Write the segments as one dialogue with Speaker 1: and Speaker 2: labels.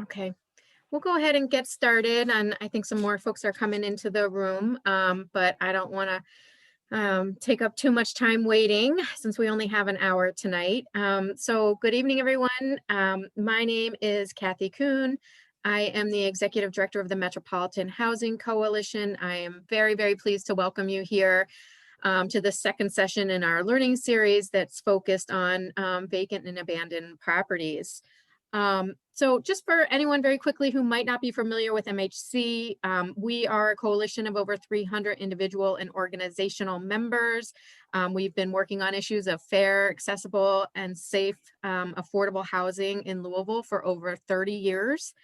Speaker 1: Okay, we'll go ahead and get started. And I think some more folks are coming into the room, but I don't want to take up too much time waiting since we only have an hour tonight. So good evening, everyone. My name is Kathy Kuhn. I am the Executive Director of the Metropolitan Housing Coalition. I am very, very pleased to welcome you here to the second session in our learning series that's focused on vacant and abandoned properties. So just for anyone very quickly who might not be familiar with MHC, we are a coalition of over 300 individual and organizational members. We've been working on issues of fair, accessible, and safe, affordable housing in Louisville for over 30 years.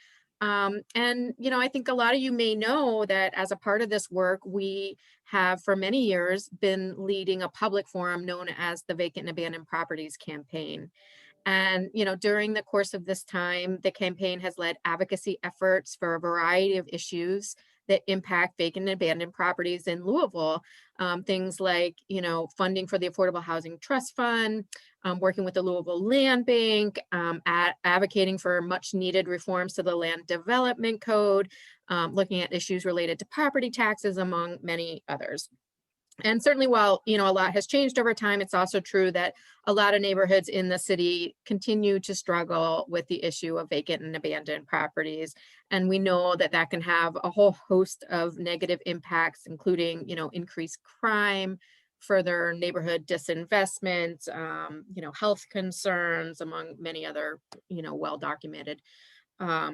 Speaker 1: And, I think a lot of you may know that as a part of this work, we have for many years been leading a public forum known as the Vacant and Abandoned Properties Campaign. And, during the course of this time, the campaign has led advocacy efforts for a variety of issues that impact vacant and abandoned properties in Louisville. Things like, funding for the Affordable Housing Trust Fund, working with the Louisville Land Bank, advocating for much needed reforms to the Land Development Code, looking at issues related to property taxes, among many others. And certainly while, a lot has changed over time, it's also true that a lot of neighborhoods in the city continue to struggle with the issue of vacant and abandoned properties. And we know that that can have a whole host of negative impacts, including, increased crime, further neighborhood disinvestment, health concerns, among many other, well-documented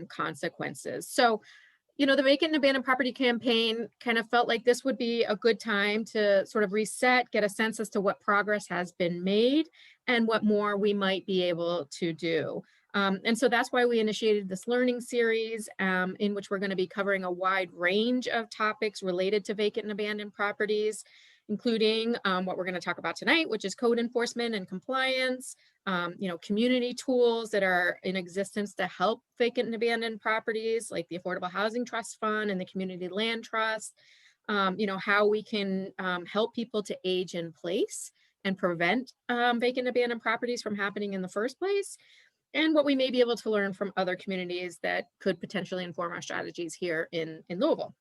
Speaker 1: consequences. So, the Vacant and Abandoned Property Campaign kind of felt like this would be a good time to sort of reset, get a sense as to what progress has been made and what more we might be able to do. And so that's why we initiated this learning series in which we're going to be covering a wide range of topics related to vacant and abandoned properties, including what we're going to talk about tonight, which is code enforcement and compliance, community tools that are in existence to help vacant and abandoned properties like the Affordable Housing Trust Fund and the Community Land Trust, how we can help people to age in place and prevent vacant and abandoned properties from happening in the first place, and what we may be able to learn from other communities that could potentially inform our strategies here in Louisville.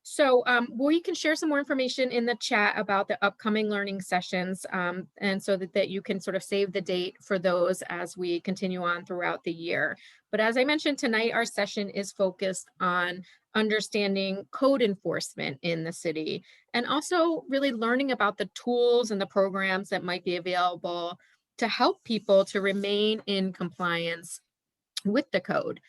Speaker 1: So we can share some more information in the chat about the upcoming learning sessions, and so that you can sort of save the date for those as we continue on throughout the year. But as I mentioned tonight, our session is focused on understanding code enforcement in the city and also really learning about the tools and the programs that might be available to help people to remain in compliance with the code.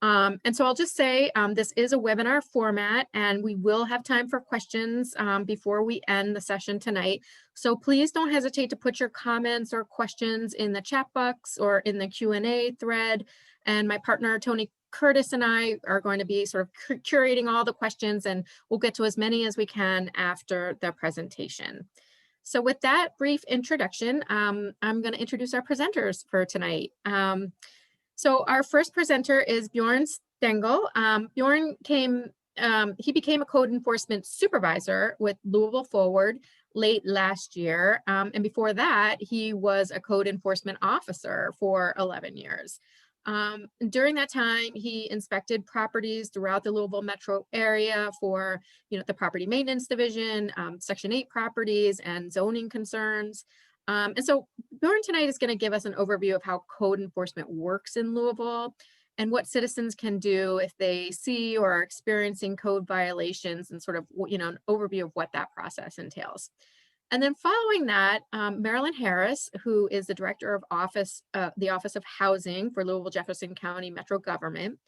Speaker 1: And so I'll just say this is a webinar format and we will have time for questions before we end the session tonight. So please don't hesitate to put your comments or questions in the chat box or in the Q&A thread. And my partner, Tony Curtis, and I are going to be sort of curating all the questions, and we'll get to as many as we can after the presentation. So with that brief introduction, I'm going to introduce our presenters for tonight. So our first presenter is Bjorn Stengel. Bjorn he became a code enforcement supervisor with Louisville Forward late last year. And before that, he was a code enforcement officer for 11 years. During that time, he inspected properties throughout the Louisville metro area for, the property maintenance division, Section 8 properties, and zoning concerns. And so Bjorn tonight is going to give us an overview of how code enforcement works in Louisville and what citizens can do if they see or are experiencing code violations, and sort of, an overview of what that process entails. And then following that, Marilyn Harris, who is the director of the Office of Housing for Louisville Jefferson County Metro Government,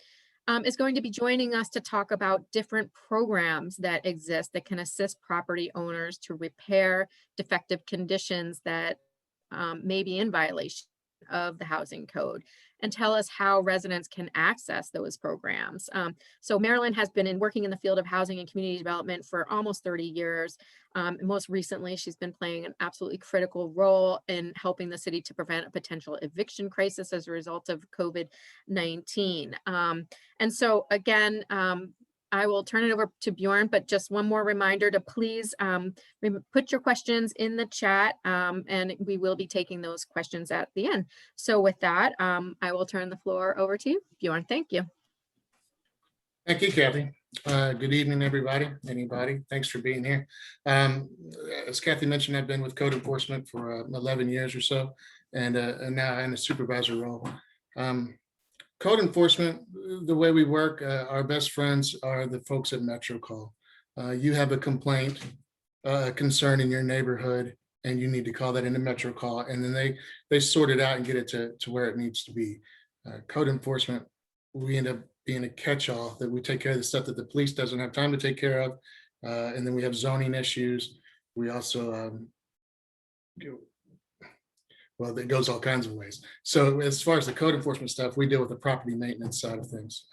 Speaker 1: is going to be joining us to talk about different programs that exist that can assist property owners to repair defective conditions that may be in violation of the housing code, and tell us how residents can access those programs. So Marilyn has been working in the field of housing and community development for almost 30 years. Most recently, she's been playing an absolutely critical role in helping the city to prevent a potential eviction crisis as a result of COVID-19. And so again, I will turn it over to Bjorn, but just one more reminder to please put your questions in the chat, and we will be taking those questions at the end. So with that, I will turn the floor over to you, Bjorn. Thank you.
Speaker 2: Thank you, Kathy. Good evening, everybody. Anybody, thanks for being here. As Kathy mentioned, I've been with code enforcement for 11 years or so, and now I'm in a supervisor role. Code enforcement, the way we work, our best friends are the folks at Metro Call. You have a complaint, concern in your neighborhood, and you need to call that into Metro Call, and then they sort it out and get it to where it needs to be. Code enforcement, we end up being a catch-all, that we take care of the stuff that the police doesn't have time to take care of. And then we have zoning issues. We also, well, it goes all kinds of ways. So as far as the code enforcement stuff, we deal with the property maintenance side of things,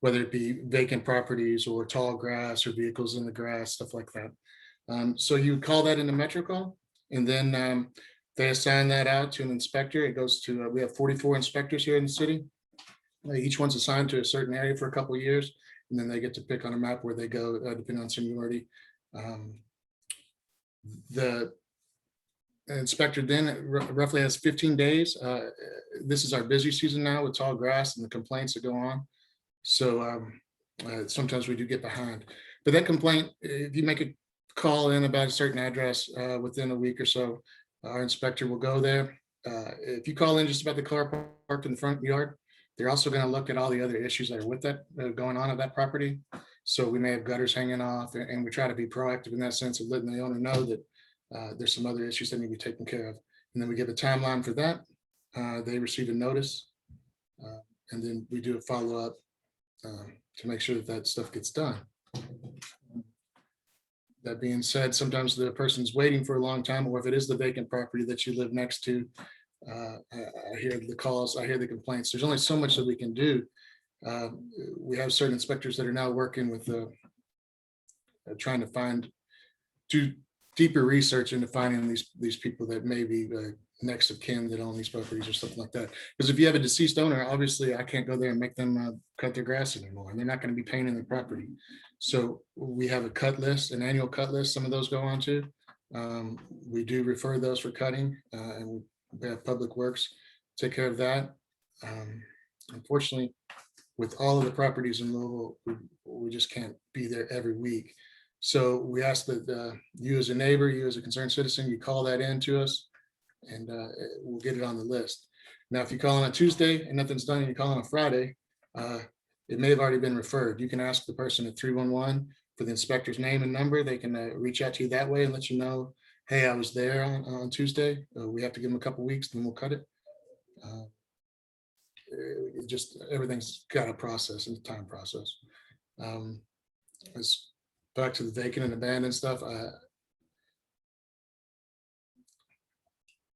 Speaker 2: whether it be vacant properties or tall grass or vehicles in the grass, stuff like that. So you call that into Metro Call, and then they assign that out to an inspector. It goes to, we have 44 inspectors here in the city. Each one's assigned to a certain area for a couple of years, and then they get to pick on a map where they go, depending on seniority. The inspector then roughly has 15 days. This is our busy season now with tall grass and the complaints that go on. So sometimes we do get behind. But that complaint, if you make a call in about a certain address within a week or so, our inspector will go there. If you call in just about the car parked in the front yard, they're also going to look at all the other issues that are with that going on at that property. So we may have gutters hanging off, and we try to be proactive in that sense of letting the owner know that there's some other issues that need to be taken care of. And then we give a timeline for that. They receive a notice, and then we do a follow-up to make sure that that stuff gets done. That being said, sometimes the person's waiting for a long time, or if it is the vacant property that you live next to, I hear the calls, I hear the complaints. There's only so much that we can do. We have certain inspectors that are now working with trying to do deeper research into finding these people that may be next of kin that own these properties or something like that. Because if you have a deceased owner, obviously I can't go there and make them cut their grass anymore, and they're not going to be paying in their property. So we have a cut list, an annual cut list. Some of those go on to. We do refer those for cutting, and we have Public Works take care of that. Unfortunately, with all of the properties in Louisville, we just can't be there every week. So we ask that you as a neighbor, you as a concerned citizen, you call that in to us, and we'll get it on the list. Now, if you call on a Tuesday and nothing's done, and you call on a Friday, it may have already been referred. You can ask the person at 311 for the inspector's name and number. They can reach out to you that way and let you know, hey, I was there on Tuesday. We have to give them a couple weeks, then we'll cut it. Just everything's got a process and a time process. As back to the vacant and abandoned stuff,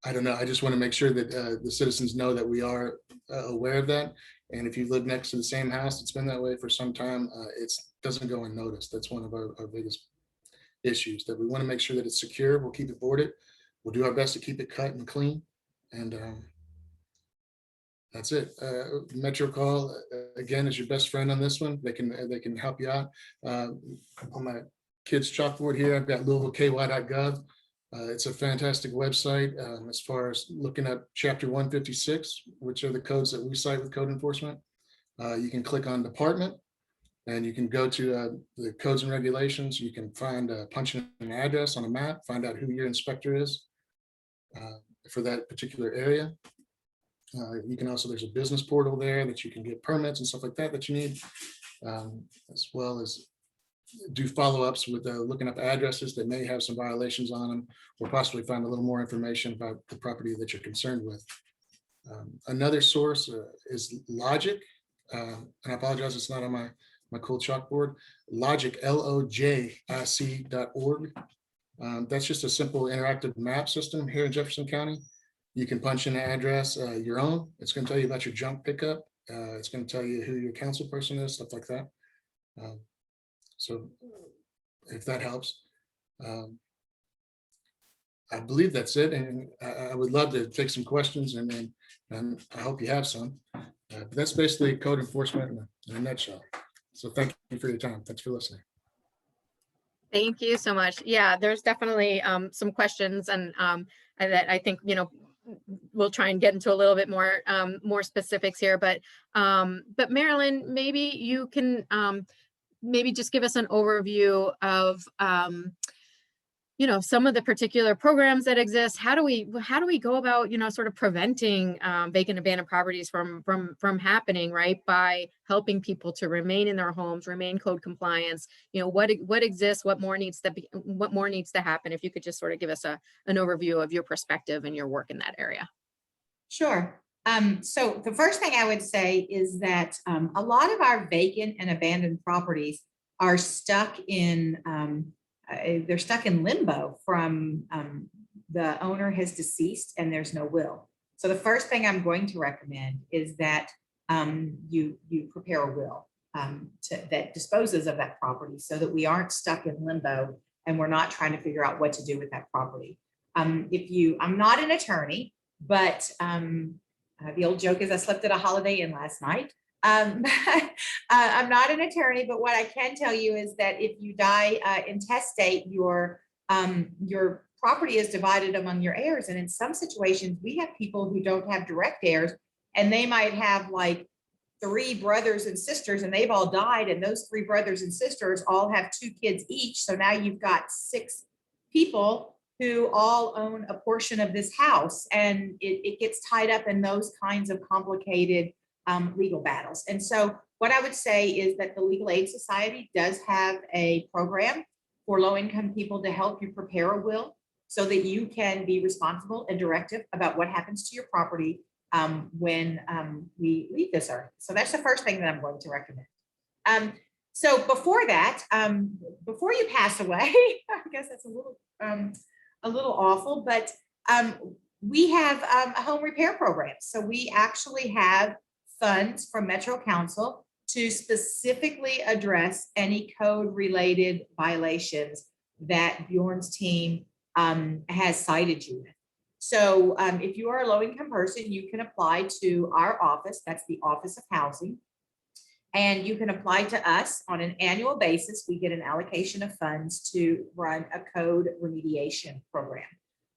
Speaker 2: I don't know. I just want to make sure that the citizens know that we are aware of that. And if you live next to the same house, it's been that way for some time, it doesn't go unnoticed. That's one of our biggest issues, that we want to make sure that it's secure. We'll keep it boarded. We'll do our best to keep it cut and clean. And that's it. Metro Call, again, is your best friend on this one. They can help you out. On my kids' chalkboard here, I've got LouisvilleKY.gov. It's a fantastic website as far as looking at Chapter 156, which are the codes that we cite with code enforcement. You can click on department, and you can go to the codes and regulations. You can find punch in an address on a map, find out who your inspector is for that particular area. You can also, there's a business portal there that you can get permits and stuff like that you need, as well as do follow-ups with looking up addresses that may have some violations on them, or possibly find a little more information about the property that you're concerned with. Another source is Logic. And I apologize, it's not on my cool chalkboard. Logic, LOJIC.org. That's just a simple interactive map system here in Jefferson County. You can punch in an address, your own. It's going to tell you about your junk pickup. It's going to tell you who your council person is, stuff like that. So if that helps, I believe that's it. And I would love to take some questions, and I hope you have some. But that's basically code enforcement in a nutshell. So thank you for your time. Thanks for listening.
Speaker 1: Thank you so much. Yeah, there's definitely some questions, and that I think, we'll try and get into a little bit more more specifics here, but Marilyn, maybe you can maybe just give us an overview of some of the particular programs that exist. How do we go about, sort of preventing vacant abandoned properties from happening, right? By helping people to remain in their homes, remain code compliance. What exists, what more needs to happen. If you could just sort of give us an overview of your perspective and your work in that area.
Speaker 3: Sure. So the first thing I would say is that a lot of our vacant and abandoned properties are stuck in they're stuck in limbo from the owner has deceased and there's no will. So the first thing I'm going to recommend is that you prepare a will that disposes of that property so that we aren't stuck in limbo and we're not trying to figure out what to do with that property. I'm not an attorney, but the old joke is I slept at a Holiday Inn last night. I'm not an attorney, but what I can tell you is that if you die intestate, your property is divided among your heirs. And in some situations, we have people who don't have direct heirs, and they might have like 3 brothers and sisters, and they've all died. And those 3 brothers and sisters all have 2 kids each. So now you've got 6 people who all own a portion of this house, and it gets tied up in those kinds of complicated legal battles. And so what I would say is that the Legal Aid Society does have a program for low-income people to help you prepare a will so that you can be responsible and directive about what happens to your property when we leave this earth. So that's the first thing that I'm going to recommend. So before that, before you pass away, I guess that's a little awful, but we have a home repair program. So we actually have funds from Metro Council to specifically address any code related violations that Bjorn's team has cited you with. So if you are a low income person, you can apply to our office. That's the Office of Housing. And you can apply to us on an annual basis. We get an allocation of funds to run a code remediation program.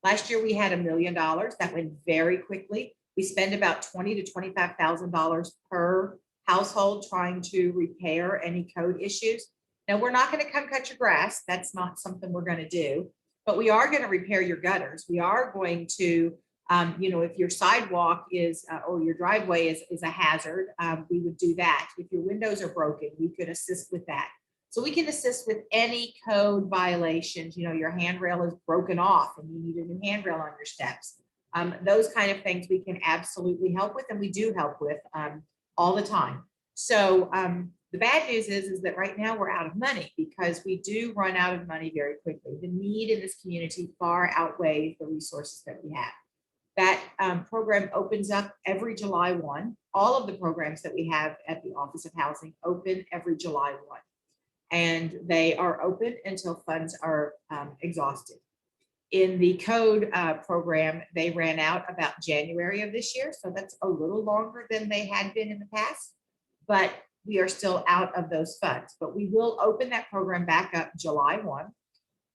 Speaker 3: Last year, we had $1 million. That went very quickly. We spend about $20,000 to $25,000 per household trying to repair any code issues. Now, we're not going to come cut your grass. That's not something we're going to do. But we are going to repair your gutters. We are going to if your sidewalk is or your driveway is a hazard, we would do that. If your windows are broken, we could assist with that. So we can assist with any code violations. Your handrail is broken off and you need a new handrail on your steps. Those kind of things we can absolutely help with, and we do help with all the time. So the bad news is that right now we're out of money because we do run out of money very quickly. The need in this community far outweighs the resources that we have. That program opens up every July 1. All of the programs that we have at the Office of Housing open every July 1. And they are open until funds are exhausted. In the code program, they ran out about January of this year. So that's a little longer than they had been in the past. But we are still out of those funds. But we will open that program back up July 1.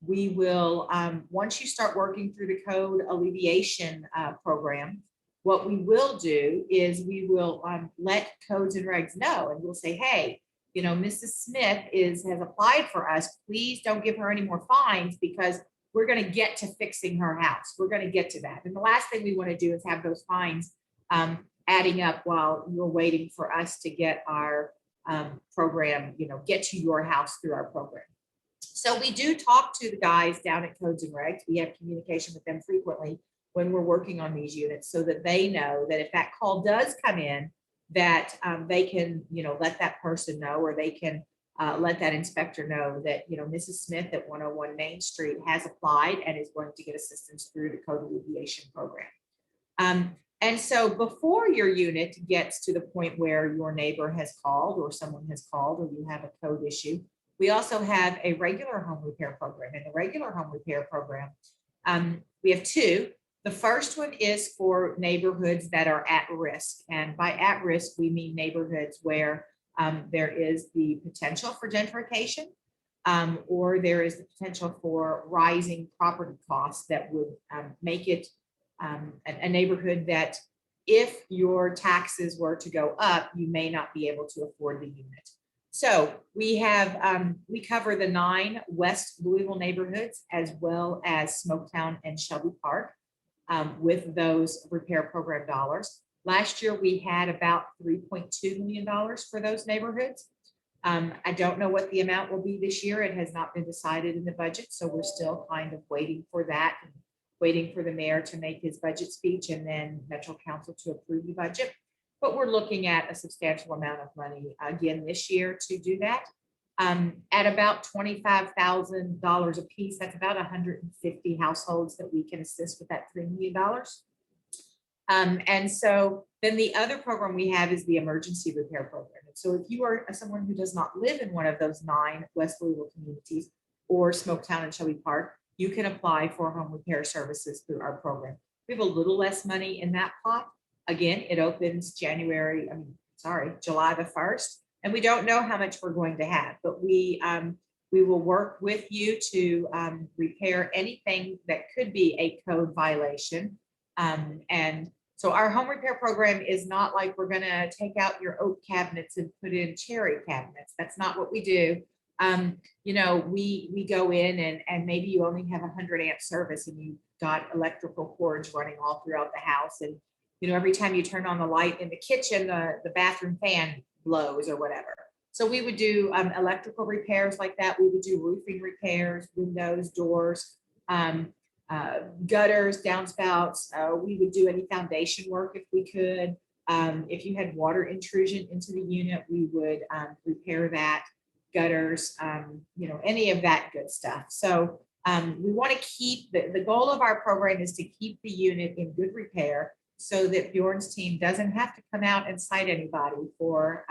Speaker 3: We will, once you start working through the code alleviation program, what we will do is we will let codes and regs know, and we'll say, hey, Mrs. Smith has applied for us. Please don't give her any more fines because we're going to get to fixing her house. We're going to get to that. And the last thing we want to do is have those fines adding up while you're waiting for us to get our program, get to your house through our program. So we do talk to the guys down at Codes and Regs. We have communication with them frequently when we're working on these units so that they know that if that call does come in, that they can, let that person know, or they can let that inspector know that, Mrs. Smith at 101 Main Street has applied and is going to get assistance through the code alleviation program. And so before your unit gets to the point where your neighbor has called or someone has called or you have a code issue, we also have a regular home repair program. In the regular home repair program, we have 2. The first one is for neighborhoods that are at risk. And by at risk, we mean neighborhoods where there is the potential for gentrification or there is the potential for rising property costs that would make it a neighborhood that if your taxes were to go up, you may not be able to afford the unit. So we have, we cover the 9 West Louisville neighborhoods as well as Smoketown and Shelby Park with those repair program dollars. Last year, we had about $3.2 million for those neighborhoods. I don't know what the amount will be this year. It has not been decided in the budget, so we're still kind of waiting for that, and waiting for the mayor to make his budget speech and then Metro Council to approve the budget. But we're looking at a substantial amount of money again this year to do that. At about $25,000 a piece, that's about 150 households that we can assist with that $3 million. And so then the other program we have is the emergency repair program. And so if you are someone who does not live in one of those 9 West Louisville communities or Smoketown and Shelby Park, you can apply for home repair services through our program. We have a little less money in that pot. Again, it opens July the 1st, and we don't know how much we're going to have, but we will work with you to repair anything that could be a code violation. And so our home repair program is not like we're going to take out your oak cabinets and put in cherry cabinets. That's not what we do. You know, we go in and maybe you only have 100 amp service and you've got electrical cords running all throughout the house. And, you know, every time you turn on the light in the kitchen, the bathroom fan blows or whatever. So we would do electrical repairs like that. We would do roofing repairs, windows, doors, gutters, downspouts. We would do any foundation work if we could. If you had water intrusion into the unit, we would repair that, gutters, you know, any of that good stuff. So we want to keep, the goal of our program is to keep the unit in good repair so that Bjorn's team doesn't have to come out and cite anybody for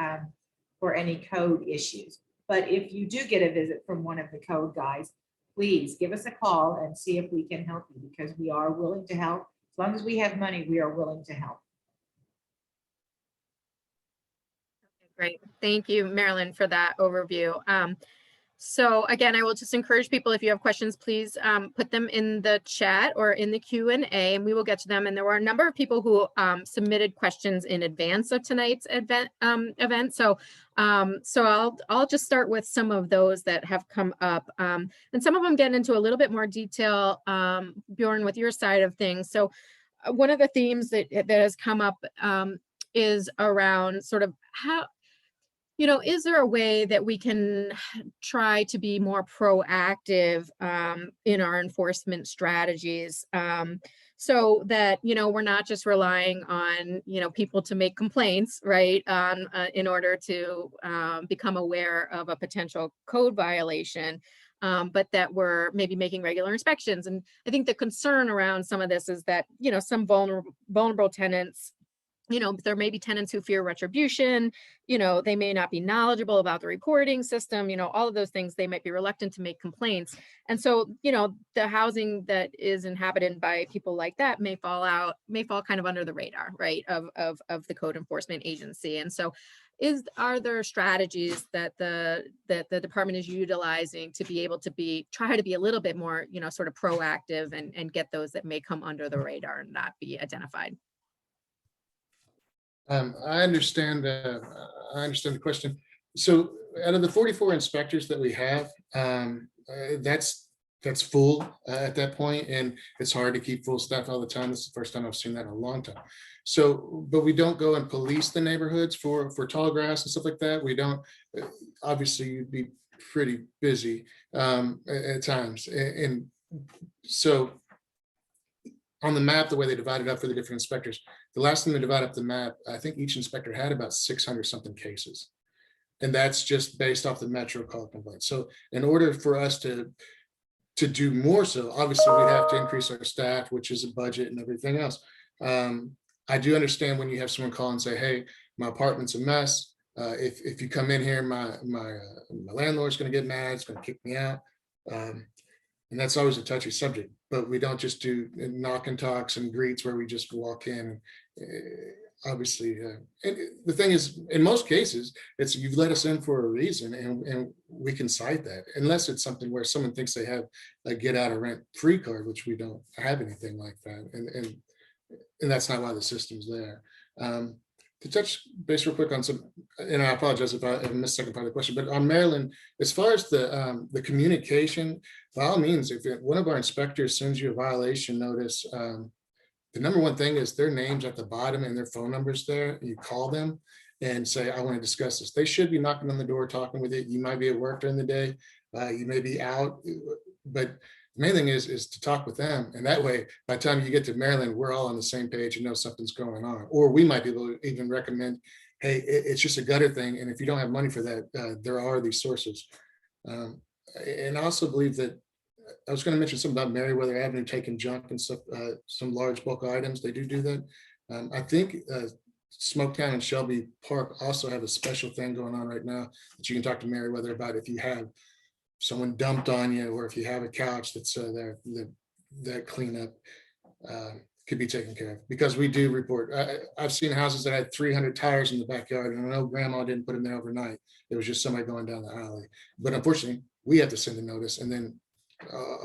Speaker 3: any code issues. But if you do get a visit from one of the code guys, please give us a call and see if we can help you, because we are willing to help. As long as we have money, we are willing to help.
Speaker 1: Great. Thank you, Marilyn, for that overview. So again, I will just encourage people, if you have questions, please put them in the chat or in the Q&A and we will get to them. And there were a number of people who submitted questions in advance of tonight's event. So I'll just start with some of those that have come up. And some of them get into a little bit more detail, Bjorn, with your side of things. So one of the themes that has come up is around sort of how, you know, is there a way that we can try to be more proactive in our enforcement strategies so that, you know, we're not just relying on, you know, people to make complaints, right, in order to become aware of a potential code violation, but that we're maybe making regular inspections. And I think the concern around some of this is that, you know, some vulnerable tenants, you know, there may be tenants who fear retribution, you know, they may not be knowledgeable about the reporting system, you know, all of those things, they might be reluctant to make complaints. And so, you know, the housing that is inhabited by people like that may fall kind of under the radar, right, of the code enforcement agency. And so are there strategies that the department is utilizing to be able to try to be a little bit more, you know, sort of proactive and get those that may come under the radar and not be identified?
Speaker 2: I understand the question. So out of the 44 inspectors that we have, that's full at that point, and it's hard to keep full staff all the time. This is the first time I've seen that in a long time. So, but we don't go and police the neighborhoods for tall grass and stuff like that. We don't. Obviously, you'd be pretty busy at times, and so on the map, the way they divided up for the different inspectors, the last time they divided up the map, I think each inspector had about 600 something cases. And that's just based off the Metro call complaint. So in order for us to do more, so obviously we'd have to increase our staff, which is a budget and everything else. I do understand when you have someone call and say, hey, my apartment's a mess. If you come in here, my landlord's gonna get mad, it's gonna kick me out. And that's always a touchy subject, but we don't just do knock and talks and greets where we just walk in. Obviously, and the thing is, in most cases, it's you've let us in for a reason, and we can cite that, unless it's something where someone thinks they have a get out of rent free card, which we don't have anything like that. And and that's not why the system's there. To touch base real quick on some, and I apologize if I missed the second part of the question, but on Maryland, as far as the communication, by all means, if one of our inspectors sends you a violation notice, the number one thing is their names at the bottom and their phone numbers there. You call them and say, I want to discuss this. They should be knocking on the door, talking with it. You might be at work during the day. You may be out, but the main thing is to talk with them. And that way, by the time you get to Maryland, we're all on the same page and know something's going on. Or we might be able to even recommend, hey, it's just a gutter thing. And if you don't have money for that, there are these sources. And I also believe that I was going to mention something about Meriwether Avenue taking junk and stuff, some large bulk items. They do that. I think Smoketown and Shelby Park also have a special thing going on right now that you can talk to Meriwether about if you have someone dumped on you, or if you have a couch that's there, that cleanup could be taken care of, because we do report. I've seen houses that had 300 tires in the backyard, and I know grandma didn't put them there overnight. It was just somebody going down the alley. But unfortunately, we have to send a notice, and then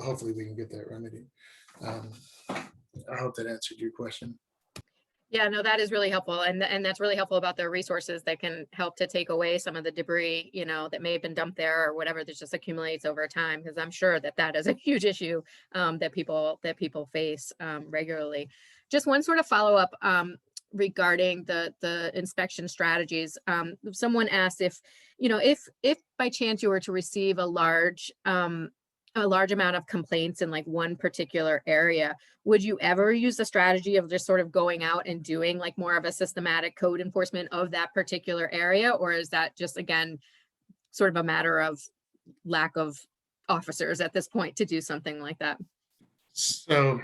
Speaker 2: hopefully we can get that remedy. I hope that answered your question.
Speaker 1: Yeah, no, that is really helpful. And that's really helpful about the resources that can help to take away some of the debris, that may have been dumped there or whatever that just accumulates over time. Because I'm sure that is a huge issue that people face regularly. Just one sort of follow up regarding the inspection strategies. Someone asked if by chance you were to receive a large amount of complaints in like one particular area, would you ever use the strategy of just sort of going out and doing like more of a systematic code enforcement of that particular area? Or is that just, again, sort of a matter of lack of officers at this point to do something like that?
Speaker 2: So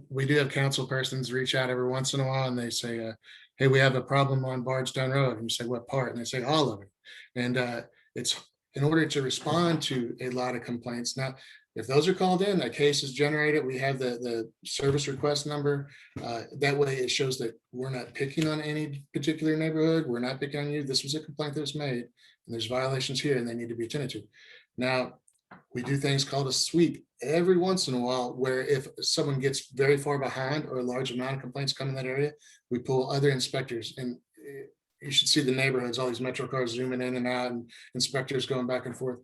Speaker 2: we do have council persons reach out every once in a while, and they say, hey, we have a problem on Bardstown Road. And you say, what part? And they say, all of it. And it's in order to respond to a lot of complaints. Now, if those are called in, a case is generated, we have the service request number. That way it shows that we're not picking on any particular neighborhood. We're not picking on you. This was a complaint that was made, and there's violations here, and they need to be attended to. Now, we do things called a sweep every once in a while, where if someone gets very far behind or a large amount of complaints come in that area, we pull other inspectors, and you should see the neighborhoods, all these metro cars zooming in and out, and inspectors going back and forth.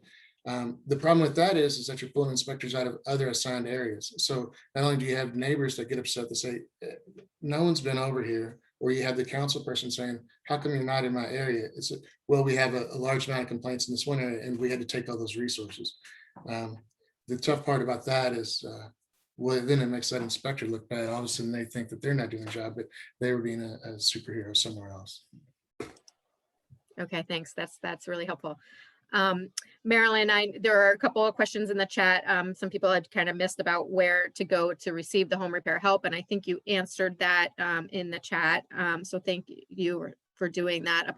Speaker 2: The problem with that is that you're pulling inspectors out of other assigned areas. So not only do you have neighbors that get upset that say, no one's been over here, or you have the council person saying, how come you're not in my area? It's well, we have a large amount of complaints in this one area, and we had to take all those resources. The tough part about that is, well, then it makes that inspector look bad. All of a sudden they think that they're not doing a job, but they were being a superhero somewhere else.
Speaker 1: Okay, thanks. That's really helpful. Marilyn, there are a couple of questions in the chat. Some people had kind of missed about where to go to receive the home repair help, and I think you answered that in the chat. So thank you for doing that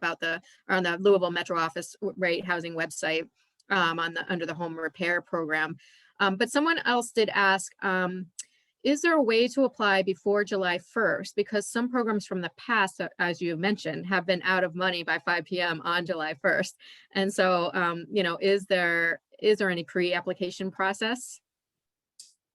Speaker 1: on the Louisville Metro Office Rate Housing website under the home repair program. But someone else did ask, is there a way to apply before July 1st? Because some programs from the past, as you mentioned, have been out of money by 5 p.m. on July 1st. And so, is there any pre-application process?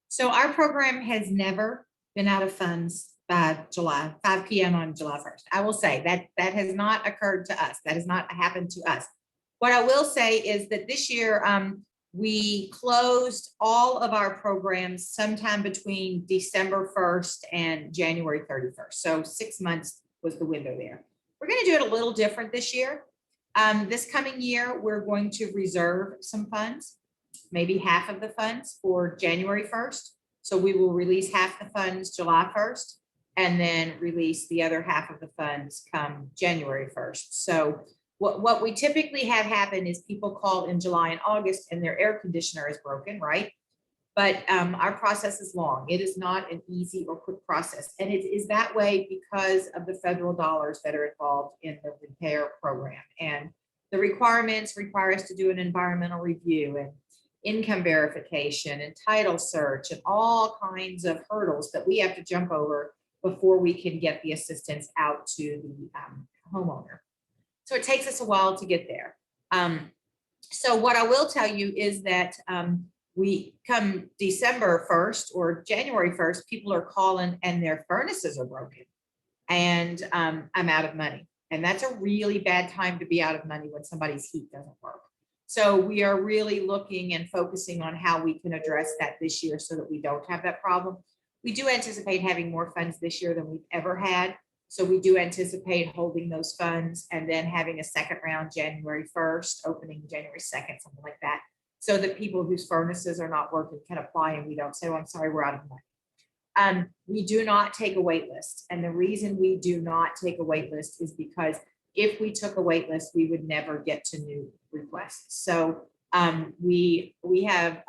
Speaker 3: So our program has never been out of funds by 5 p.m. on July 1st. I will say that has not occurred to us. That has not happened to us. What I will say is that this year, we closed all of our programs sometime between December 1st and January 31st. So 6 months was the window there. We're going to do it a little different this year. This coming year, we're going to reserve some funds, maybe half of the funds for January 1st. So we will release half the funds July 1st, and then release the other half of the funds come January 1st. So what we typically have happen is people call in July and August and their air conditioner is broken, right? But our process is long. It is not an easy or quick process. And it is that way because of the federal dollars that are involved in the repair program. And the requirements require us to do an environmental review and income verification and title search and all kinds of hurdles that we have to jump over before we can get the assistance out to the homeowner. So it takes us a while to get there. So what I will tell you is that we come December 1st or January 1st, people are calling and their furnaces are broken. And I'm out of money. And that's a really bad time to be out of money when somebody's heat doesn't work. So we are really looking and focusing on how we can address that this year so that we don't have that problem. We do anticipate having more funds this year than we've ever had. So we do anticipate holding those funds and then having a second round January 1st, opening January 2nd, something like that, so that people whose furnaces are not working can apply and we don't say, oh, I'm sorry, we're out of money. We do not take a wait list. And the reason we do not take a wait list is because if we took a wait list, we would never get to new requests. So we have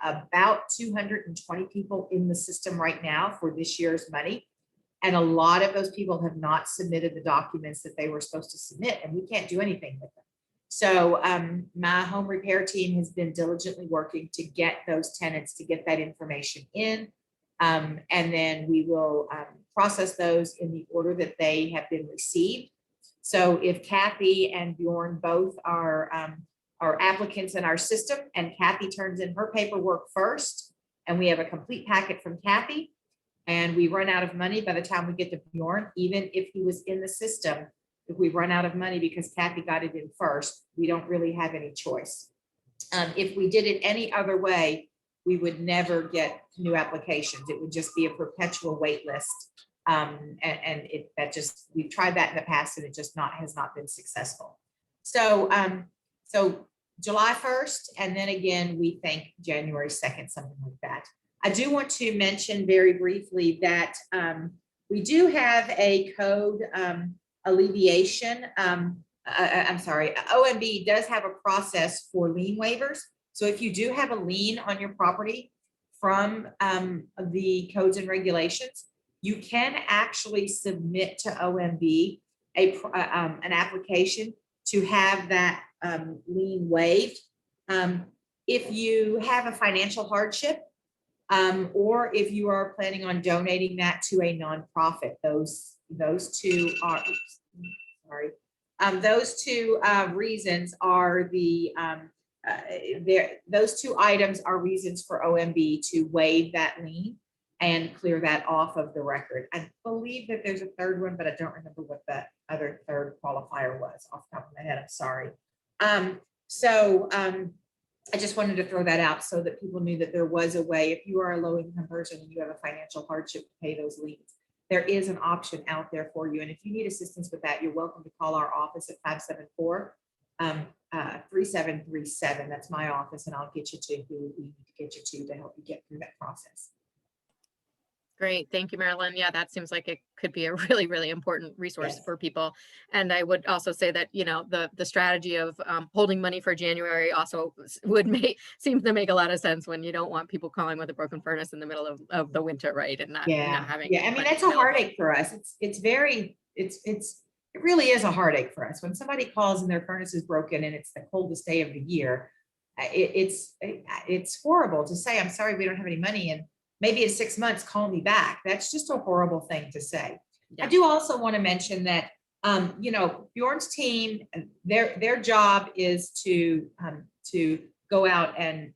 Speaker 3: about 220 people in the system right now for this year's money. And a lot of those people have not submitted the documents that they were supposed to submit, and we can't do anything with them. So my home repair team has been diligently working to get those tenants to get that information in. And then we will process those in the order that they have been received. So if Kathy and Bjorn both are applicants in our system, and Kathy turns in her paperwork first, and we have a complete packet from Kathy, and we run out of money by the time we get to Bjorn, even if he was in the system, if we run out of money because Kathy got it in first, we don't really have any choice. If we did it any other way, we would never get new applications. It would just be a perpetual wait list. We've tried that in the past and it just has not been successful. So July 1st, and then again, we think January 2nd, something like that. I do want to mention very briefly that we do have a code alleviation. I'm sorry, OMB does have a process for lien waivers. So if you do have a lien on your property from the codes and regulations, you can actually submit to OMB an application to have that lien waived. If you have a financial hardship, or if you are planning on donating that to a nonprofit, those two are, sorry, those two reasons are those two items are reasons for OMB to waive that lien and clear that off of the record. I believe that there's a third one, but I don't remember what that other third qualifier was off the top of my head. I'm sorry. I just wanted to throw that out so that people knew that there was a way. If you are a low income person and you have a financial hardship to pay those liens, there is an option out there for you. And if you need assistance with that, you're welcome to call our office at 574-3737. That's my office, and I'll get you to who we need to get you to help you get through that process.
Speaker 1: Great. Thank you, Marilyn. Yeah, that seems like it could be a really, really important resource
Speaker 3: Yes.
Speaker 1: for people. And I would also say that, you know, the strategy of holding money for January also seems to make a lot of sense when you don't want people calling with a broken furnace in the middle of the winter, right? And not having.
Speaker 3: Yeah, I mean, that's a heartache for us. It really is a heartache for us when somebody calls and their furnace is broken and it's the coldest day of the year. It's horrible to say, I'm sorry, we don't have any money, and maybe in 6 months, call me back. That's just a horrible thing to say. Yeah. I do also want to mention that, Bjorn's team, their job is to go out and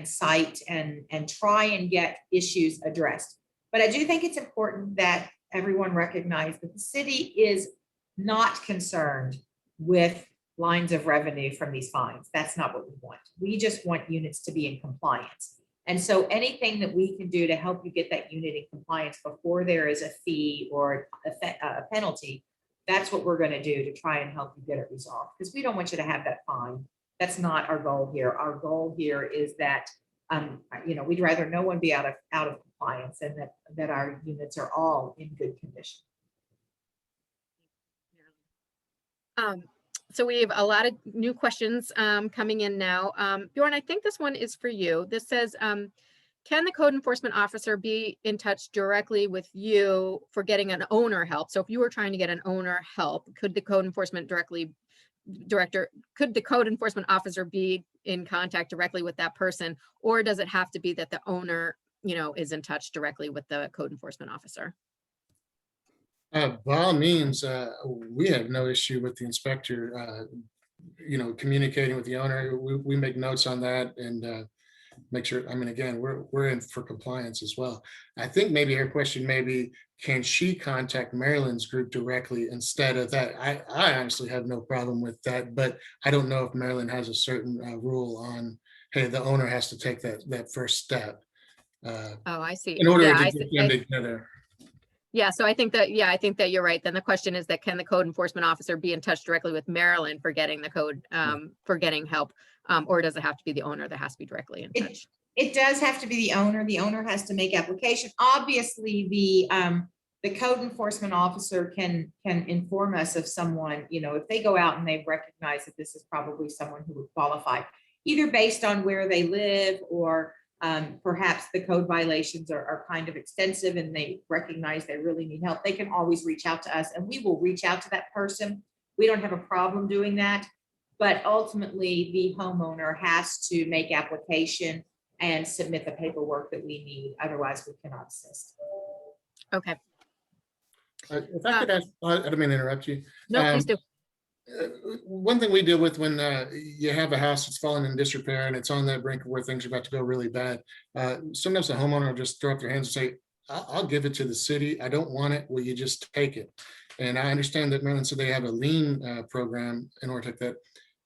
Speaker 3: cite and try and get issues addressed. But I do think it's important that everyone recognize that the city is not concerned with lines of revenue from these fines. That's not what we want. We just want units to be in compliance. And so anything that we can do to help you get that unit in compliance before there is a fee or a penalty, that's what we're going to do to try and help you get it resolved, because we don't want you to have that fine. That's not our goal here. Our goal here is that, we'd rather no one be out of compliance, and that our units are all in good condition.
Speaker 1: So we have a lot of new questions coming in now. Bjorn, I think this one is for you. This says, can the code enforcement officer be in touch directly with you for getting an owner help? So if you were trying to get an owner help, could the code enforcement officer be in contact directly with that person? Or does it have to be that the owner, is in touch directly with the code enforcement officer?
Speaker 2: By all means, we have no issue with the inspector, communicating with the owner. We make notes on that, and make sure, I mean, again, we're in for compliance as well. I think maybe her question may be, can she contact Marilyn's group directly instead of that? I honestly have no problem with that, but I don't know if Marilyn has a certain rule on, hey, the owner has to take that first step
Speaker 1: Oh, I see.
Speaker 2: in order
Speaker 1: Yeah,
Speaker 2: to
Speaker 1: I
Speaker 2: get
Speaker 1: see.
Speaker 2: them together.
Speaker 1: Yeah, so I think that you're right. Then the question is that can the code enforcement officer be in touch directly with Marilyn for getting the code, for getting help? Or does it have to be the owner that has to be directly in touch?
Speaker 3: It does have to be the owner. The owner has to make application. Obviously, the code enforcement officer can inform us of someone, you know, if they go out and they recognize that this is probably someone who would qualify, either based on where they live or perhaps the code violations are kind of extensive and they recognize they really need help. They can always reach out to us and we will reach out to that person. We don't have a problem doing that, but ultimately the homeowner has to make application and submit the paperwork that we need. Otherwise, we cannot assist.
Speaker 1: Okay.
Speaker 2: If I could ask, I don't mean to interrupt you.
Speaker 1: No, please do.
Speaker 2: One thing we deal with when you have a house that's fallen in disrepair and it's on that brink where things are about to go really bad, sometimes the homeowner will just throw up their hands and say, I'll give it to the city. I don't want it. Will you just take it? And I understand that Marilyn said they have a lien program in order to take that.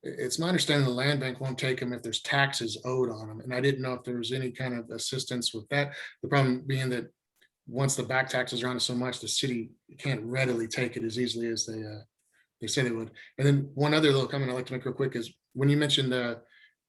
Speaker 2: It's my understanding the land bank won't take them if there's taxes owed on them. And I didn't know if there was any kind of assistance with that. The problem being that once the back taxes are on it so much, the city can't readily take it as easily as they say they would. And then one other little comment I'd like to make real quick is when you mentioned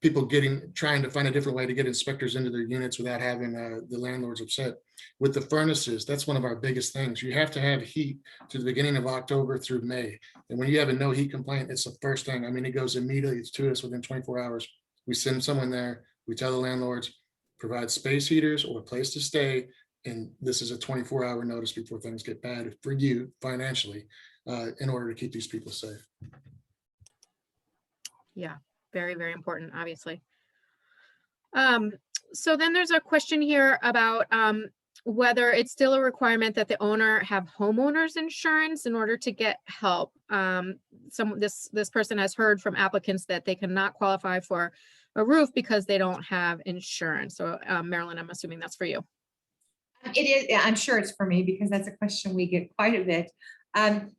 Speaker 2: people trying to find a different way to get inspectors into their units without having the landlords upset. With the furnaces, that's one of our biggest things. You have to have heat to the beginning of October through May. And when you have a no heat complaint, it's the first thing. I mean, it goes immediately to us within 24 hours. We send someone there. We tell the landlords, provide space heaters or a place to stay. And this is a 24-hour notice before things get bad for you financially in order to keep these people safe.
Speaker 1: Yeah, very, very important, obviously. So then there's a question here about whether it's still a requirement that the owner have homeowners insurance in order to get help. This person has heard from applicants that they cannot qualify for a roof because they don't have insurance. So Marilyn, I'm assuming that's for you.
Speaker 3: It is, I'm sure it's for me because that's a question we get quite a bit.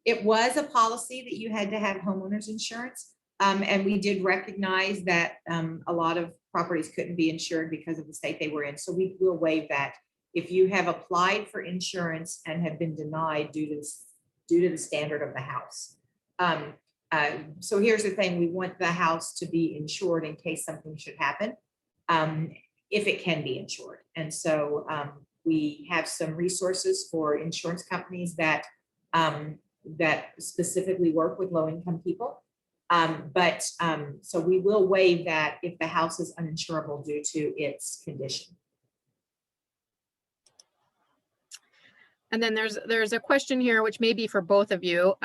Speaker 3: It was a policy that you had to have homeowners insurance. And we did recognize that a lot of properties couldn't be insured because of the state they were in. So we will waive that. If you have applied for insurance and have been denied due to the standard of the house. So here's the thing, we want the house to be insured in case something should happen, if it can be insured. And so we have some resources for insurance companies that specifically work with low-income people. So we will waive that if the house is uninsurable due to its condition.
Speaker 1: And then there's a question here, which may be for both of you,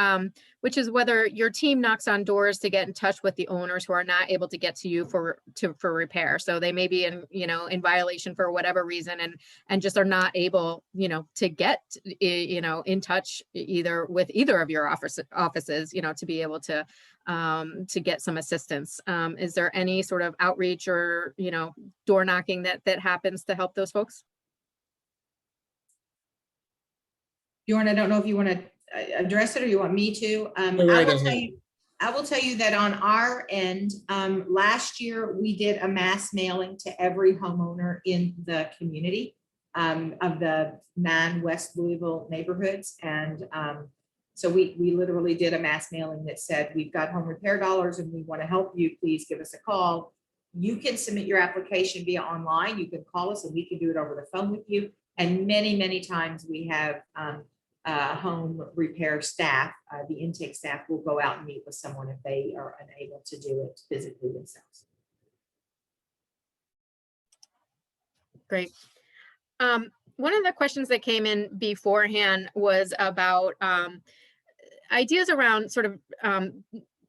Speaker 1: which is whether your team knocks on doors to get in touch with the owners who are not able to get to you for repair. So they may be in violation for whatever reason and just are not able, to get, in touch either with either of your offices, to be able to get some assistance. Is there any sort of outreach or, door knocking that happens to help those folks?
Speaker 3: Bjorn, I don't know if you want to address it or you want me to. I will tell you that on our end, last year we did a mass mailing to every homeowner in the community of the 9 West Louisville neighborhoods. And so we literally did a mass mailing that said, we've got home repair dollars and we want to help you. Please give us a call. You can submit your application via online. You can call us and we can do it over the phone with you. And many, many times we have home repair staff, the intake staff will go out and meet with someone if they are unable to do it physically themselves.
Speaker 1: Great. One of the questions that came in beforehand was about ideas around sort of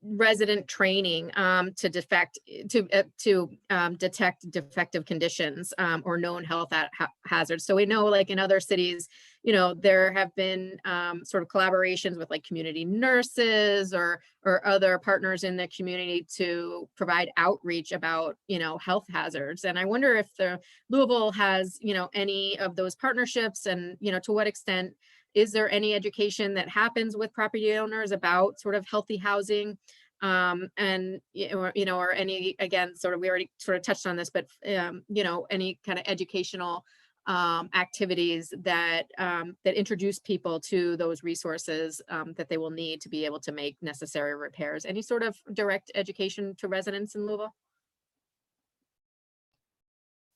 Speaker 1: resident training to detect defective conditions or known health hazards. So we know, like in other cities, there have been sort of collaborations with like community nurses or other partners in the community to provide outreach about health hazards. And I wonder if the Louisville has any of those partnerships, and to what extent is there any education that happens with property owners about sort of healthy housing, and or any, again, sort of, we already sort of touched on this, but any kind of educational activities that introduce people to those resources that they will need to be able to make necessary repairs. Any sort of direct education to residents in Louisville?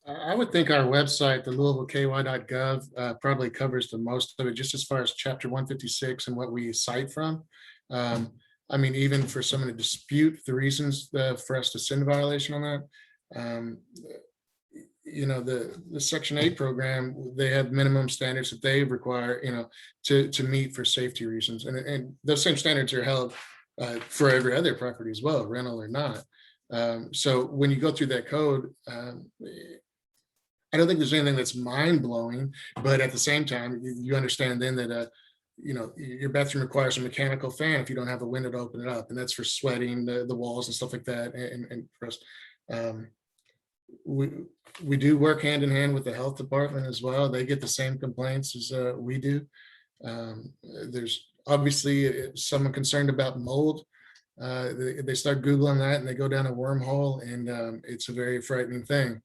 Speaker 2: I would think our website, the louisvilleky.gov, probably covers the most of it, just as far as chapter 156 and what we cite from. I mean, even for someone to dispute the reasons for us to send a violation on that, the Section 8 program, they have minimum standards that they require, to meet for safety reasons. And those same standards are held for every other property as well, rental or not. So when you go through that code, I don't think there's anything that's mind blowing, but at the same time, you understand then that, your bathroom requires a mechanical fan if you don't have a window to open it up, and that's for sweating the walls and stuff like that. And for us, we do work hand in hand with the health department as well. They get the same complaints as we do. There's obviously someone concerned about mold. They start Googling that and they go down a wormhole, and it's a very frightening thing.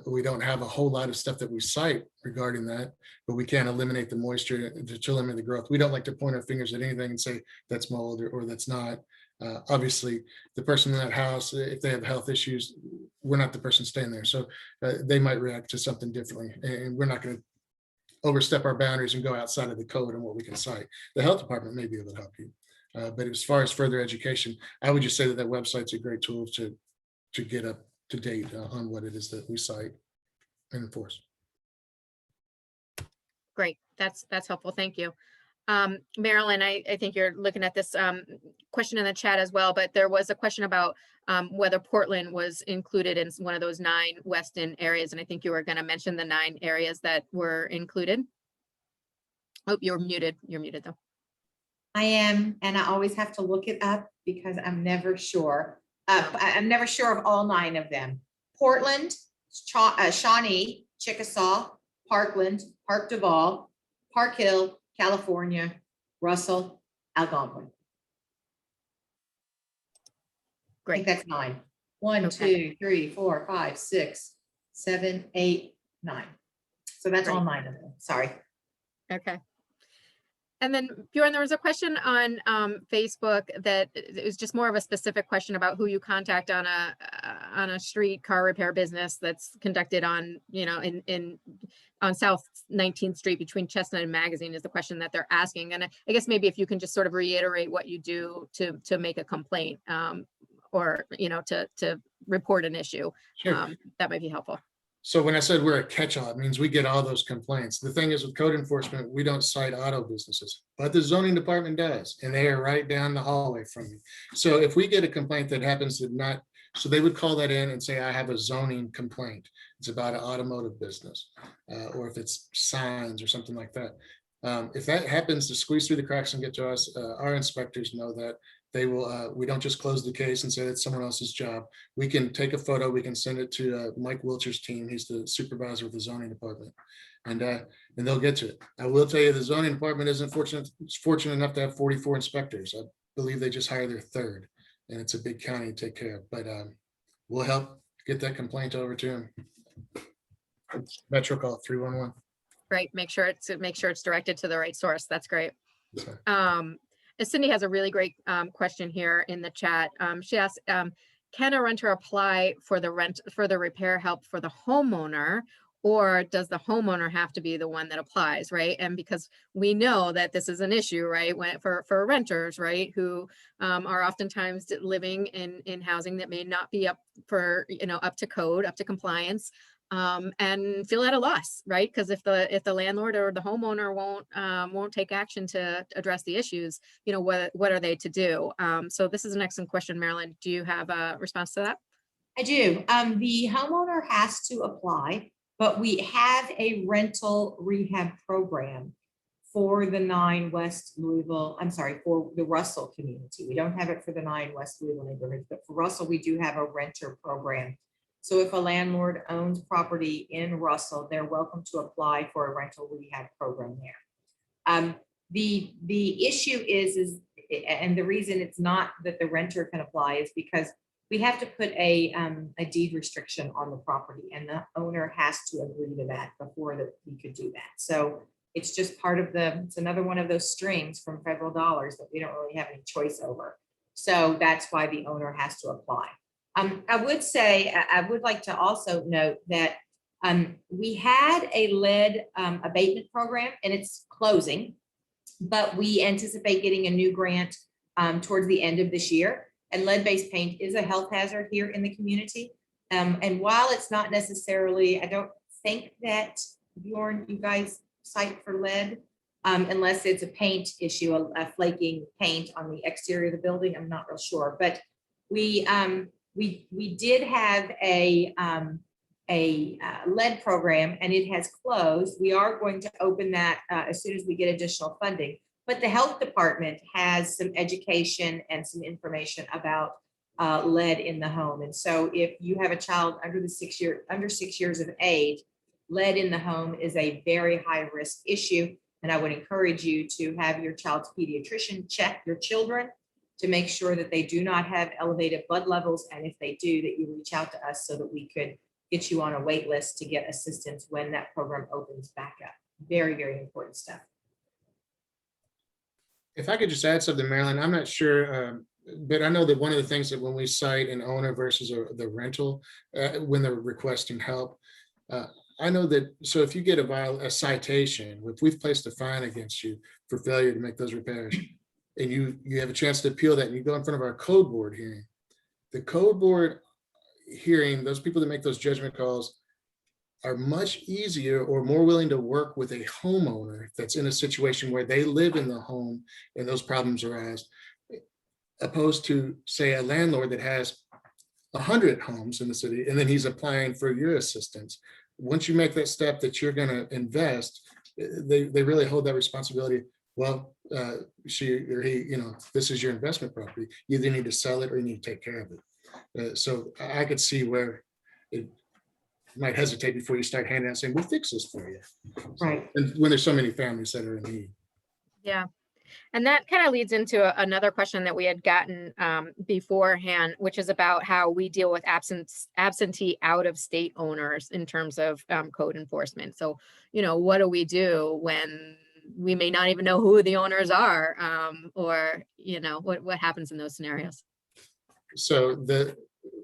Speaker 2: We don't have a whole lot of stuff that we cite regarding that, but we can eliminate the moisture to eliminate the growth. We don't like to point our fingers at anything and say that's mold or that's not. Obviously, the person in that house, if they have health issues, we're not the person staying there. So they might react to something differently, and we're not going to overstep our boundaries and go outside of the code and what we can cite. The health department may be able to help you. But as far as further education, I would just say that website's a great tool to get up to date on what it is that we cite and enforce.
Speaker 1: Great, that's helpful. Thank you. Marilyn, I think you're looking at this question in the chat as well, but there was a question about whether Portland was included in one of those 9 Weston areas. And I think you were going to mention the 9 areas that were included. Oh, you're muted. You're muted though.
Speaker 3: I am, and I always have to look it up because I'm never sure. I'm never sure of all 9 of them. Portland, Shawnee, Chickasaw, Parkland, Park Duval, Park Hill, California, Russell, Algonquin.
Speaker 1: Great.
Speaker 3: I think that's 9. 1,
Speaker 1: Okay.
Speaker 3: 2, 3, 4, 5, 6, 7, 8, 9. So that's all 9 of them. Sorry.
Speaker 1: Okay. And then Bjorn, there was a question on Facebook that it was just more of a specific question about who you contact on a street car repair business that's conducted on, on South 19th Street between Chestnut and Magazine is the question that they're asking. And I guess maybe if you can just sort of reiterate what you do to make a complaint or, to report an issue,
Speaker 2: Sure.
Speaker 1: that might be helpful.
Speaker 2: So when I said we're a catch-all, it means we get all those complaints. The thing is with code enforcement, we don't cite auto businesses, but the zoning department does, and they are right down the hallway from me. So if we get a complaint that happens to not, so they would call that in and say, I have a zoning complaint. It's about an automotive business, or if it's signs or something like that. If that happens to squeeze through the cracks and get to us, our inspectors know that. They will, we don't just close the case and say it's someone else's job. We can take a photo, we can send it to Mike Wilcher's team. He's the supervisor of the zoning department, and they'll get to it. I will tell you, the zoning department isn't fortunate enough to have 44 inspectors. I believe they just hired their 3rd, and it's a big county to take care of, but we'll help get that complaint over to him. Metro call 311.
Speaker 1: Right. Make sure it's directed to the right source. That's great.
Speaker 2: Sorry.
Speaker 1: Cindy has a really great question here in the chat. She asks, can a renter apply for the repair help for the homeowner, or does the homeowner have to be the one that applies, right? And because we know that this is an issue, right, for renters, right, who are oftentimes living in housing that may not be up to code, up to compliance. and feel at a loss, right? Because if the landlord or the homeowner won't take action to address the issues, you know, what are they to do? So this is an excellent question, Marilyn. Do you have a response to that?
Speaker 3: I do. The homeowner has to apply, but we have a rental rehab program for the 9 West Louisville, I'm sorry, for the Russell community. We don't have it for the 9 West Louisville neighborhoods, but for Russell, we do have a renter program. So if a landlord owns property in Russell, they're welcome to apply for a rental rehab program there. The issue is, and the reason it's not that the renter can apply is because we have to put a deed restriction on the property, and the owner has to agree to that before that we could do that. So it's just part of it's another one of those strings from federal dollars that we don't really have any choice over. So that's why the owner has to apply. I would say, I would like to also note that we had a lead abatement program, and it's closing, but we anticipate getting a new grant towards the end of this year. And lead-based paint is a health hazard here in the community. And while it's not necessarily, I don't think that, Bjorn, you guys cite for lead, unless it's a paint issue, a flaking paint on the exterior of the building. I'm not real sure, but we did have a lead program, and it has closed. We are going to open that as soon as we get additional funding. But the health department has some education and some information about lead in the home. And so if you have a child under 6 years of age, lead in the home is a very high risk issue. And I would encourage you to have your child's pediatrician check your children to make sure that they do not have elevated blood levels. And if they do, that you reach out to us so that we could get you on a wait list to get assistance when that program opens back up. Very, very important stuff.
Speaker 2: If I could just add something, Marilyn, I'm not sure, but I know that one of the things that when we cite an owner versus the rental, when they're requesting help, I know that, so if you get a citation, if we've placed a fine against you for failure to make those repairs, and you have a chance to appeal that, and you go in front of our code board hearing, the code board hearing, those people that make those judgment calls are much easier or more willing to work with a homeowner that's in a situation where they live in the home and those problems arise, opposed to, say, a landlord that has 100 homes in the city, and then he's applying for your assistance. Once you make that step that you're going to invest, they really hold that responsibility. Well, she or he, you know, this is your investment property. You either need to sell it or you need to take care of it. So I could see where it might hesitate before you start handing out saying, we'll fix this for you.
Speaker 3: Right.
Speaker 2: And when there's so many families that are in need.
Speaker 1: Yeah. And that kind of leads into another question that we had gotten beforehand, which is about how we deal with absentee out-of-state owners in terms of code enforcement. So, you know, what do we do when we may not even know who the owners are, or, you know, what happens in those scenarios?
Speaker 2: So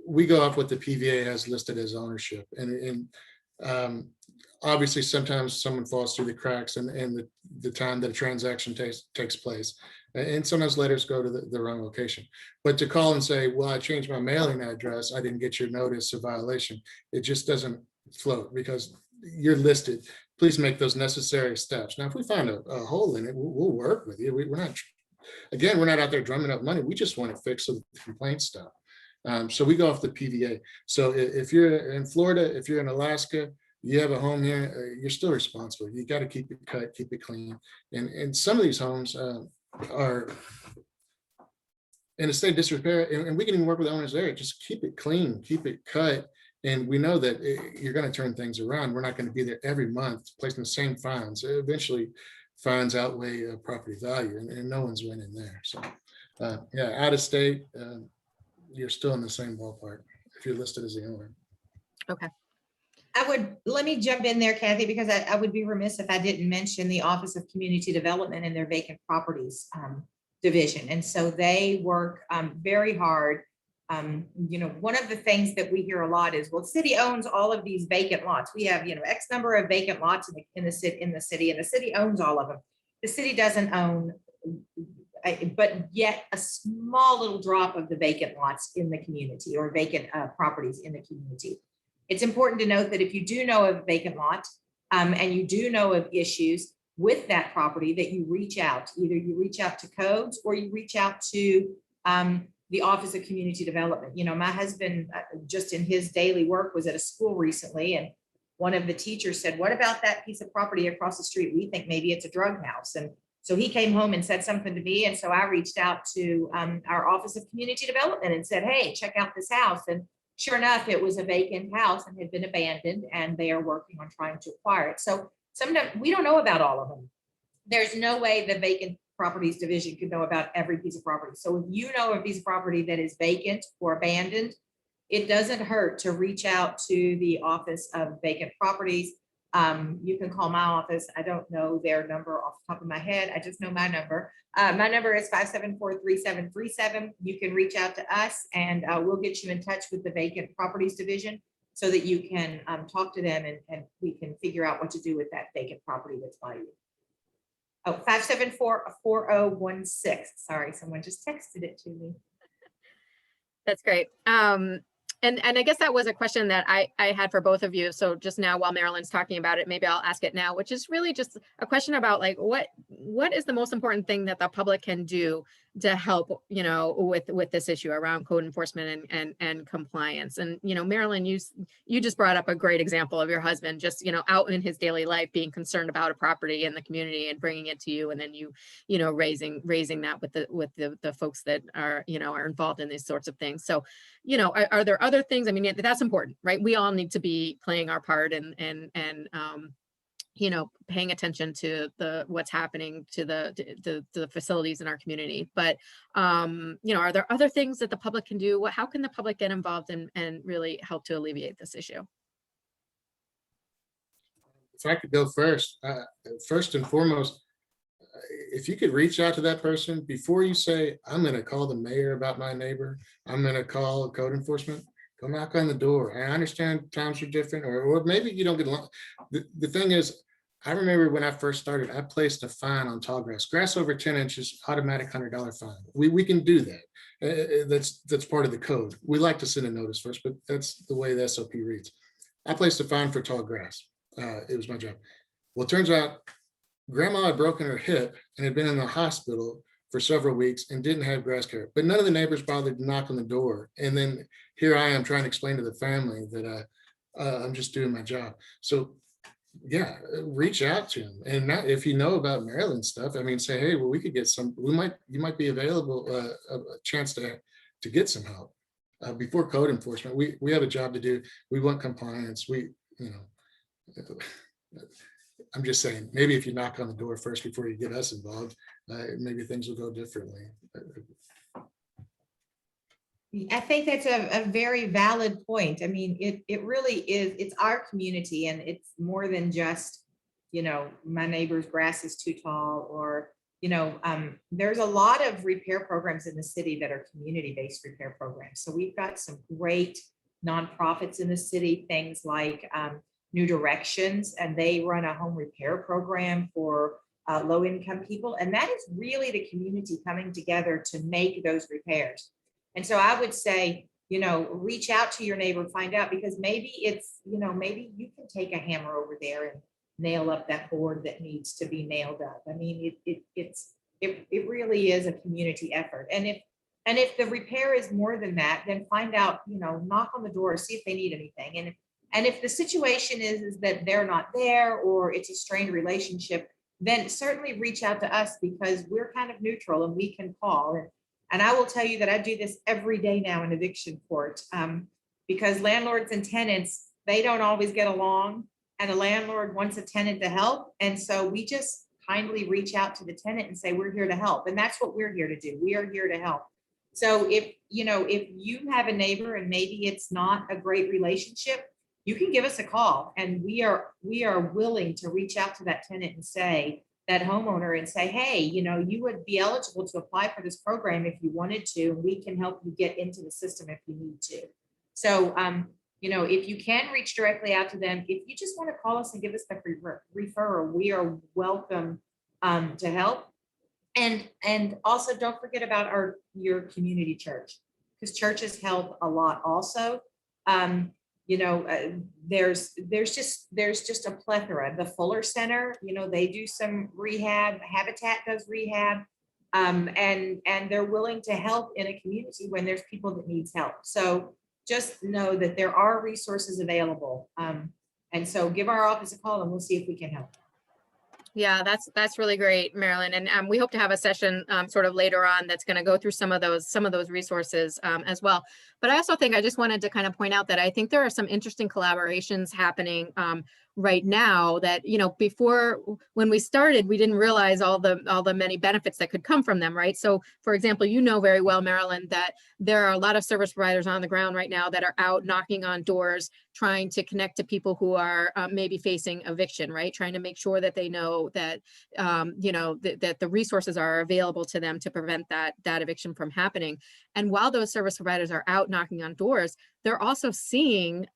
Speaker 2: we go off what the PVA has listed as ownership, and obviously sometimes someone falls through the cracks and the time that a transaction takes place, and sometimes letters go to the wrong location. But to call and say, well, I changed my mailing address, I didn't get your notice of violation, it just doesn't float because you're listed. Please make those necessary steps. Now, if we find a hole in it, we'll work with you. We're not out there drumming up money. We just want it fixed so that the complaints stop. So we go off the PVA. So if you're in Florida, if you're in Alaska, you have a home here, you're still responsible. You got to keep it cut, keep it clean. And some of these homes are in a state of disrepair, and we can even work with owners there. Just keep it clean, keep it cut. And we know that you're going to turn things around. We're not going to be there every month placing the same fines. Eventually, fines outweigh property value, and no one's winning there. So, yeah, out of state, you're still in the same ballpark if you're listed as the owner.
Speaker 1: Okay.
Speaker 3: Let me jump in there, Kathy, because I would be remiss if I didn't mention the Office of Community Development and their vacant properties division. And so they work very hard. You know, one of the things that we hear a lot is, well, the city owns all of these vacant lots. We have, you know, X number of vacant lots in the city, and the city owns all of them. The city doesn't own, but yet a small little drop of the vacant lots in the community, or vacant properties in the community. It's important to note that if you do know of a vacant lot, and you do know of issues with that property, that you reach out. Either you reach out to codes or you reach out to the Office of Community Development. You know, my husband, just in his daily work, was at a school recently, and one of the teachers said, "What about that piece of property across the street? We think maybe it's a drug house." And so he came home and said something to me. And so I reached out to our Office of Community Development and said, "Hey, check out this house." And sure enough, it was a vacant house and had been abandoned, and they are working on trying to acquire it. So sometimes we don't know about all of them. There's no way the Vacant Properties Division could know about every piece of property. So if you know of a piece of property that is vacant or abandoned, it doesn't hurt to reach out to the Office of Vacant Properties. You can call my office. I don't know their number off the top of my head. I just know my number. My number is 574-3737. You can reach out to us, and we'll get you in touch with the Vacant Properties Division so that you can talk to them, and we can figure out what to do with that vacant property that's by you. Oh, 574-4016. Sorry, someone just texted it to me.
Speaker 1: That's great. And I guess that was a question that I had for both of you. So just now, while Marilyn's talking about it, maybe I'll ask it now, which is really just a question about like, what is the most important thing that the public can do to help, you know, with this issue around code enforcement and compliance? And, you know, Marilyn, you just brought up a great example of your husband just, you know, out in his daily life being concerned about a property in the community and bringing it to you, and then you know, raising that with the folks that are, you know, are involved in these sorts of things. So, you know, are there other things? I mean, that's important, right? We all need to be playing our part and you know, paying attention to what's happening to the facilities in our community. But you know, are there other things that the public can do? How can the public get involved and really help to alleviate this issue?
Speaker 2: If I could go first, first and foremost, if you could reach out to that person before you say, "I'm going to call the mayor about my neighbor, I'm going to call code enforcement," go knock on the door. I understand times are different, or maybe you don't get along. The thing is, I remember when I first started, I placed a fine on tall grass over 10 inches, automatic $100 fine. We can do that. That's part of the code. We like to send a notice first, but that's the way the SOP reads. I placed a fine for tall grass. It was my job. Well, it turns out grandma had broken her hip and had been in the hospital for several weeks and didn't have grass care, but none of the neighbors bothered to knock on the door. And then here I am trying to explain to the family that I'm just doing my job. So yeah, reach out to him. And not, if you know about Maryland stuff, I mean, say, "Hey, well, we could get some, you might be available, a chance to get some help." Before code enforcement, we have a job to do. We want compliance. You know, I'm just saying, maybe if you knock on the door first before you get us involved, maybe things will go differently.
Speaker 3: I think that's a very valid point. I mean, it really is, it's our community, and it's more than just, you know, my neighbor's grass is too tall, or, you know, there's a lot of repair programs in the city that are community-based repair programs. So we've got some great nonprofits in the city, things like New Directions, and they run a home repair program for low-income people. And that is really the community coming together to make those repairs. And so I would say, you know, reach out to your neighbor, find out, because maybe it's, you know, maybe you can take a hammer over there and nail up that board that needs to be nailed up. I mean, it really is a community effort. And if the repair is more than that, then find out, you know, knock on the door, see if they need anything. And if the situation is that they're not there, or it's a strained relationship, then certainly reach out to us, because we're kind of neutral and we can call. And I will tell you that I do this every day now in eviction court, because landlords and tenants, they don't always get along, and a landlord wants a tenant to help. And so we just kindly reach out to the tenant and say, "We're here to help." And that's what we're here to do. We are here to help. So if you have a neighbor and maybe it's not a great relationship, you can give us a call, and we are willing to reach out to that tenant and say, that homeowner, and say, "Hey, you know, you would be eligible to apply for this program if you wanted to, and we can help you get into the system if you need to." So, you know, if you can reach directly out to them, if you just want to call us and give us the referral, we are welcome to help. And also don't forget about your community church, because churches help a lot also. there's just a plethora. The Fuller Center, they do some rehab. Habitat does rehab, and they're willing to help in a community when there's people that needs help. So just know that there are resources available, and so give our office a call and we'll see if we can help.
Speaker 1: Yeah, that's really great, Marilyn. And we hope to have a session sort of later on that's going to go through some of those resources as well. But I also think I just wanted to kind of point out that I think there are some interesting collaborations happening right now that, before, when we started, we didn't realize all the many benefits that could come from them, right? So for example, very well, Marilyn, that there are a lot of service providers on the ground right now that are out knocking on doors, trying to connect to people who are maybe facing eviction, right? Trying to make sure that they know that, that the resources are available to them to prevent that eviction from happening. And while those service providers are out knocking on doors, they're also seeing,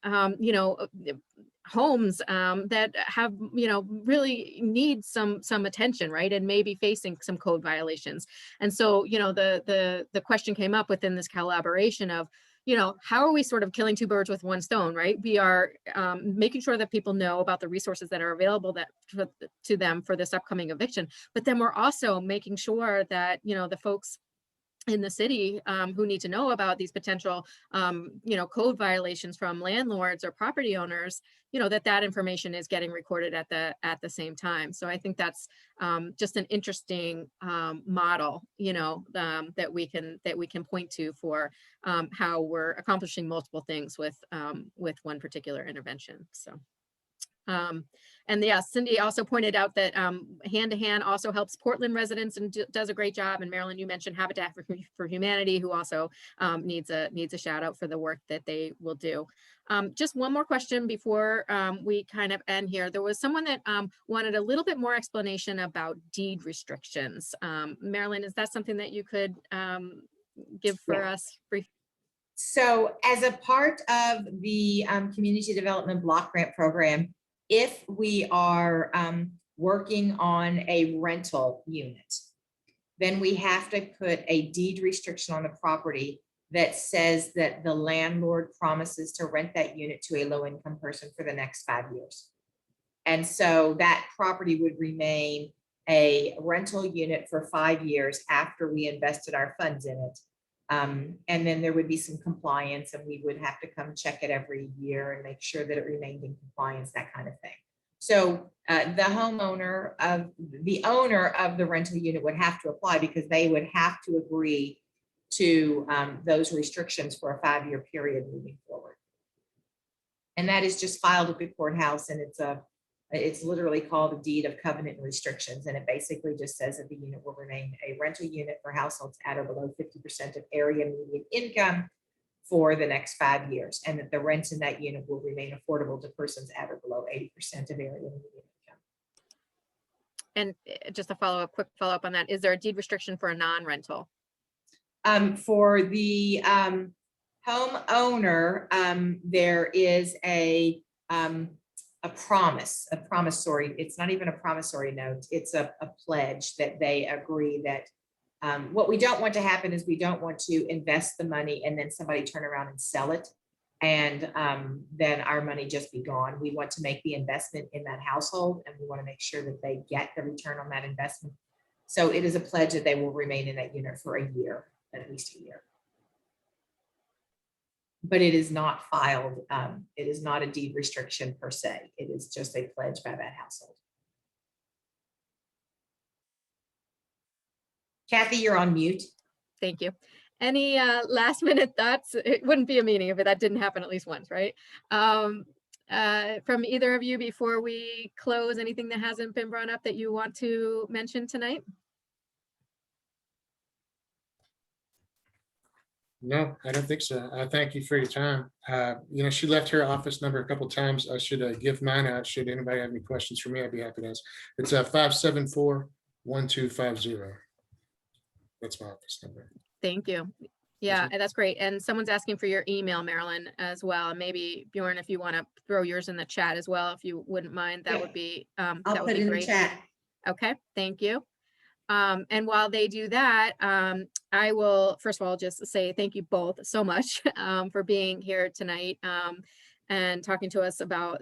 Speaker 1: homes that have, really need some attention, right? And maybe facing some code violations. And so, the question came up within this collaboration of, how are we sort of killing two birds with one stone, right? We are making sure that people know about the resources that are available to them for this upcoming eviction, but then we're also making sure that, the folks in the city who need to know about these potential, code violations from landlords or property owners, that information is getting recorded at the same time. So I think that's just an interesting model, that we can point to for how we're accomplishing multiple things with one particular intervention. So. And yeah, Cindy also pointed out that Hand to Hand also helps Portland residents and does a great job. And Marilyn, you mentioned Habitat for Humanity, who also needs a shout out for the work that they will do. Just one more question before we kind of end here. There was someone that wanted a little bit more explanation about deed restrictions. Marilyn, is that something that you could give for us brief?
Speaker 3: So as a part of the Community Development Block Grant Program, if we are working on a rental unit, then we have to put a deed restriction on the property that says that the landlord promises to rent that unit to a low-income person for the next 5 years. And so that property would remain a rental unit for 5 years after we invested our funds in it. And then there would be some compliance, and we would have to come check it every year and make sure that it remained in compliance, that kind of thing. So the owner of the rental unit would have to apply, because they would have to agree to those restrictions for a 5-year period moving forward. And that is just filed at the courthouse, and it's literally called a deed of covenant and restrictions. And it basically just says that the unit will remain a rental unit for households at or below 50% of area median income for the next 5 years, and that the rents in that unit will remain affordable to persons at or below 80% of area median income.
Speaker 1: And just a quick follow up on that, is there a deed restriction for a non-rental?
Speaker 3: For the homeowner, there is a promissory. It's not even a promissory note. It's a pledge that they agree that what we don't want to happen is we don't want to invest the money and then somebody turn around and sell it, and then our money just be gone. We want to make the investment in that household, and we want to make sure that they get the return on that investment. So it is a pledge that they will remain in that unit for a year, at least a year. But it is not filed. It is not a deed restriction per se. It is just a pledge by that household. Kathy, you're on mute.
Speaker 1: Thank you. Any last minute thoughts? It wouldn't be a meeting if that didn't happen at least once, right? From either of you before we close, anything that hasn't been brought up that you want to mention tonight?
Speaker 2: No, I don't think so. Thank you for your time. She left her office number a couple of times. I should give mine out. Should anybody have any questions for me, I'd be happy to answer. It's 574-1250. That's my office number.
Speaker 1: Thank you. Yeah, that's great. And someone's asking for your email, Marilyn, as well. Maybe Bjorn, if you want to throw yours in the chat as well, if you wouldn't mind, that would be
Speaker 3: I'll put it in the chat.
Speaker 1: Okay, thank you. And while they do that, I will first of all just say thank you both so much for being here tonight. and talking to us about,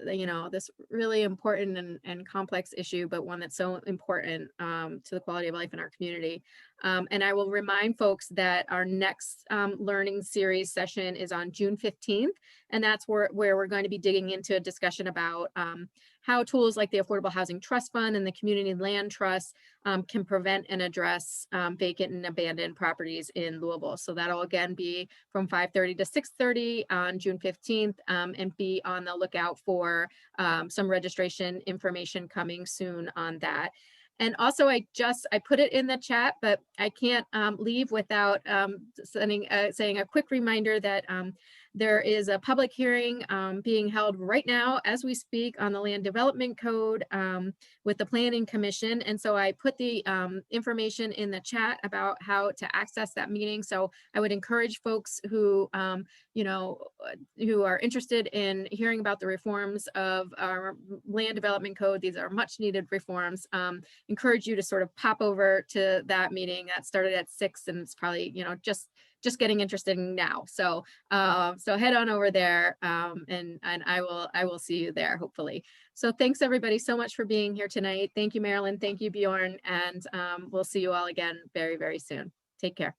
Speaker 1: this really important and complex issue, but one that's so important to the quality of life in our community. And I will remind folks that our next learning series session is on June 15th. And that's where we're going to be digging into a discussion about how tools like the Affordable Housing Trust Fund and the Community Land Trust can prevent and address vacant and abandoned properties in Louisville. So that'll again be from 5:30 to 6:30 on June 15th, and be on the lookout for some registration information coming soon on that. And also, I put it in the chat, but I can't leave without saying a quick reminder that there is a public hearing being held right now as we speak on the Land Development Code with the Planning Commission. And so I put the information in the chat about how to access that meeting. So I would encourage folks who, who are interested in hearing about the reforms of our Land Development Code. These are much needed reforms. Encourage you to sort of pop over to that meeting. That started at 6 and it's probably, just getting interested now. So so head on over there and I will see you there hopefully. So thanks everybody so much for being here tonight. Thank you, Marilyn. Thank you, Bjorn. And we'll see you all again very, very soon. Take care.